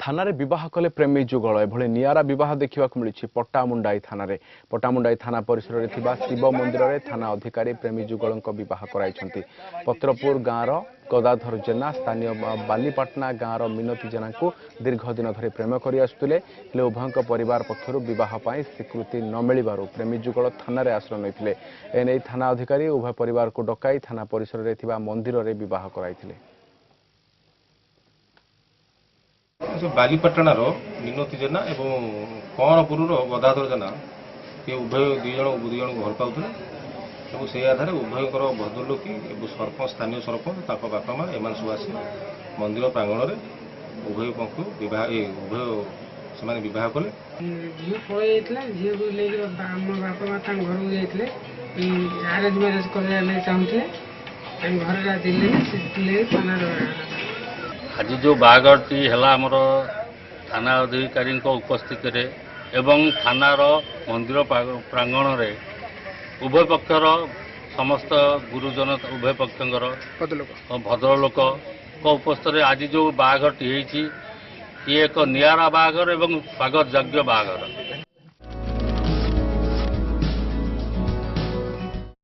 थाना विवाह कले प्रेमी जुगल एभली निआरा विवाह देखा मिली पट्टामुंडाई थाना परिसर में शिव मंदिर में थाना अधिकारी प्रेमी जुगल विवाह कराई पत्रपुर गाँवर गदाधर जेना स्थानीय बालीपाटना गाँवर मिनती जेना को दीर्घ दिन धरी प्रेम कर आसुले उभय परिवार पक्षर बहुत स्वीकृति न मिलू प्रेमी जुगल थाना आश्रय नहीं एने थाना अधिकारी उभय परिवार को डकाई थाना परिसर में मंदिर में विवाह कराई बालीपाटणार मिनती जेना एवं कणपुर गदाधर जेना ये उभय दुई जन भल पाते से आधार उभयकर भद्रलोकी सरपंच स्थानीय सरपंच बापा माँ एम सब आसी मंदिर प्रांगण में उभय पक्ष उभय से बहुत कले झील पलि जाता झील को लेकर बापा माँ घर को जाते आरेंज मैरेज करने चाहते घर दिल्ली थाना आज जो बाहागरटी है आमर थाना अधिकारी उपस्थित एवं थानार मंदिर प्रांगण में उभय पक्षर समस्त गुरुजन उभय पक्षर भद्रलोक उपस्थित आज जो बाहागरटी ये एक निआरा बाहागर एवं स्वागत योग्य बाहागर।